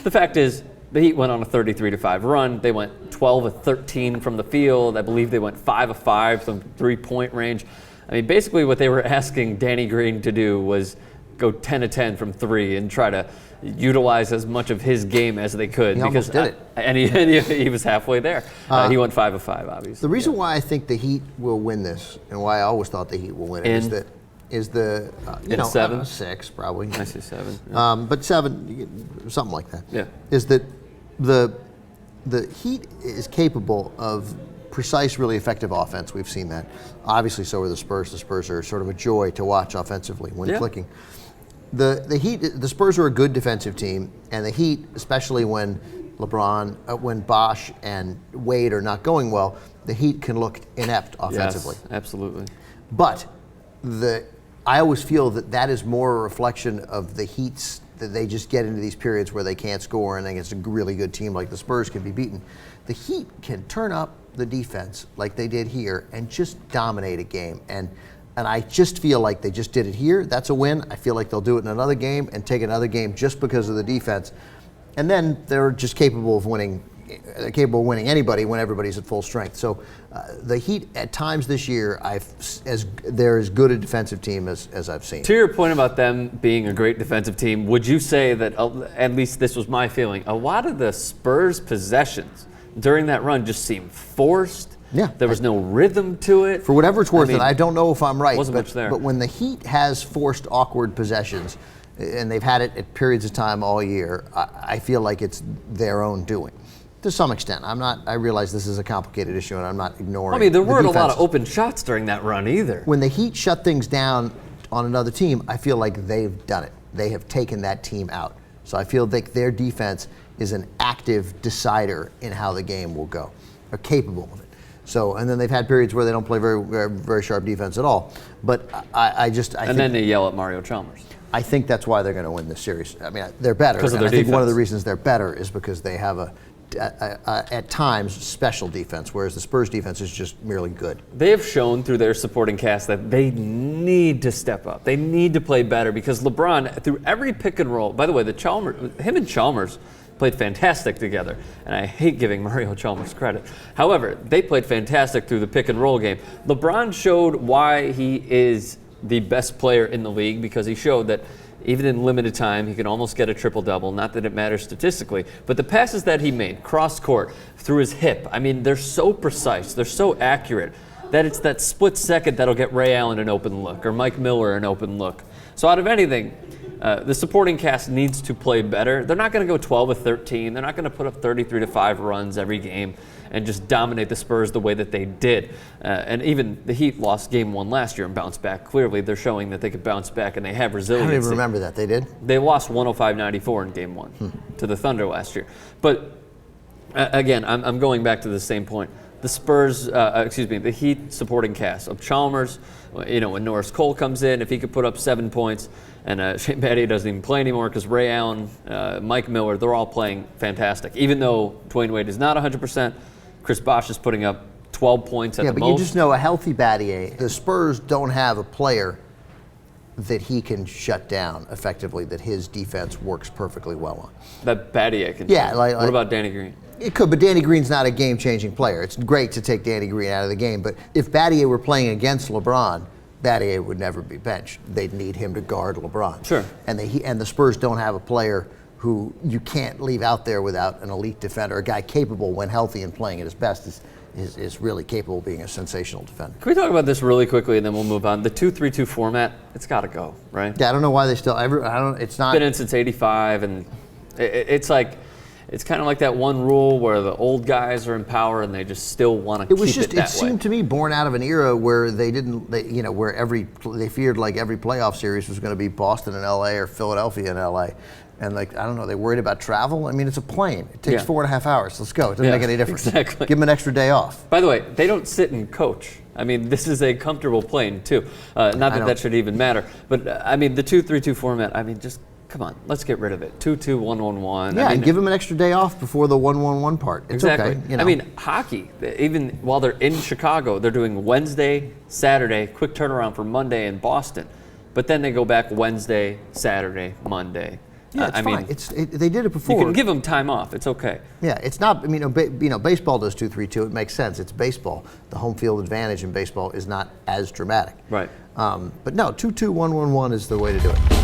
The fact is, the Heat went on a 33-5 run. They went 12 of 13 from the field. I believe they went 5 of 5 from three-point range. I mean, basically what they were asking Danny Green to do was go 10 of 10 from 3 and try to utilize as much of his game as they could. He almost did it. And he was halfway there. He went 5 of 5, obviously. The reason why I think the Heat will win this, and why I always thought the Heat will win it, is the 7? 6 probably. I say 7. Yeah. But 7, something like that. Yeah. Is that the Heat is capable of precise, really effective offense. We've seen that. Obviously, so are the Spurs. The Spurs are sort of a joy to watch offensively when clicking. The Heat, the Spurs are a good defensive team, and the Heat, especially when when Bosh and Wade are not going well, the Heat can look inept offensively. Yes, absolutely. But I always feel that is more a reflection of the Heat's, that they just get into these periods where they can't score, and against a really good team like the Spurs can be beaten. The Heat can turn up the defense like they did here and just dominate a game. And I just feel like they just did it here. That's a win. I feel like they'll do it in another game and take another game just because of the defense. And then they're just capable of winning. They're capable of winning anybody when everybody's at full strength. So the Heat at times this year, they're as good a defensive team as I've seen. To your point about them being a great defensive team, would you say that, at least this was my feeling, a lot of the Spurs possessions during that run just seemed forced? Yeah. There was no rhythm to it. For whatever it's worth, and I don't know if I'm right, wasn't much there. But when the Heat has forced awkward possessions, and they've had it at periods of time all year, I feel like it's their own doing. To some extent. I realize this is a complicated issue, and I'm not ignoring. I mean, there weren't a lot of open shots during that run either. When the Heat shut things down on another team, I feel like they've done it. They have taken that team out. So I feel like their defense is an active decider in how the game will go. They're capable of it. So, and then they've had periods where they don't play very sharp defense at all. But I think then they yell at Mario Chalmers. I think that's why they're going to win this series. I mean, they're better. Because of their defense. I think one of the defense. reasons they're better is because they have at times special defense, whereas the Spurs defense is just merely good. They have shown through their supporting cast that they need to step up. They need to play better because LeBron, through every pick and roll, by the way, him and Chalmers played fantastic together, and I hate giving Mario Chalmers credit. However, they played fantastic through the pick and roll game. LeBron showed why he is the best player in the league because he showed that even in limited time, he can almost get a triple-double. Not that it matters statistically, but the passes that he made, cross-court, through his hip, I mean, they're so precise, they're so accurate, that it's that split second that'll get Ray Allen an open look or Mike Miller an open look. So out of anything, the supporting cast needs to play better. They're not going to go 12 of 13. They're not going to put up 33-5 runs every game and just dominate the Spurs the way that they did. And even the Heat lost game 1 last year and bounced back. Clearly, they're showing that they could bounce back and they have resilience. I don't even remember that. They did? They lost 105-94 in game 1 to the Thunder last year. But again, I'm going back to the same point. The Spurs, the Heat supporting cast of Chalmers, when Norris Cole comes in, if he could put up 7 points, and Shane Battier doesn't even play anymore because Ray Allen, Mike Miller, they're all playing fantastic. Even though Dwyane Wade is not 100%, Chris Bosh is putting up 12 points at the most. Yeah, but you just know a healthy Battier, the Spurs don't have a player that he can shut down effectively, that his defense works perfectly well on. That Battier can. Yeah. What about Danny Green? It could, but Danny Green's not a game-changing player. It's great to take Danny Green out of the game, but if Battier were playing against LeBron, Battier would never be benched. They'd need him to guard LeBron. Sure. And the Spurs don't have a player who you can't leave out there without an elite defender, a guy capable when healthy and playing at his best is really capable of being a sensational defender. Can we talk about this really quickly and then we'll move on? The 2-3-2 format, it's got to go, right? Yeah, I don't know why they still. It's not. Been in since '85, and it's like. It's kind of like that one rule where the old guys are in power and they just still want to keep it that way. It seemed to me born out of an era where they feared like every playoff series was going to be Boston and LA or Philadelphia and LA. And I don't know, they worried about travel. I mean, it's a plane. It takes 4.5 hours. Let's go. It doesn't make any difference. Exactly. Give them an extra day off. By the way, they don't sit and coach. I mean, this is a comfortable plane too. Not that should even matter. But I mean, the 2-3-2 format, I mean, just come on, let's get rid of it. 2-2-1-1-1. Yeah, and give them an extra day off before the 1-1-1 part. It's exactly. Okay. I mean, hockey, even while they're in Chicago, they're doing Wednesday, Saturday, quick turnaround for Monday in Boston. But then they go back Wednesday, Saturday, Monday. Yeah, it's I fine. mean, They did it before. you can give them time off. It's okay. Yeah, it's not. I mean, baseball does 2-3-2. It makes sense. It's baseball. The home field advantage in baseball is not as dramatic. Right. But no, 2-2-1-1-1 is the way to do it.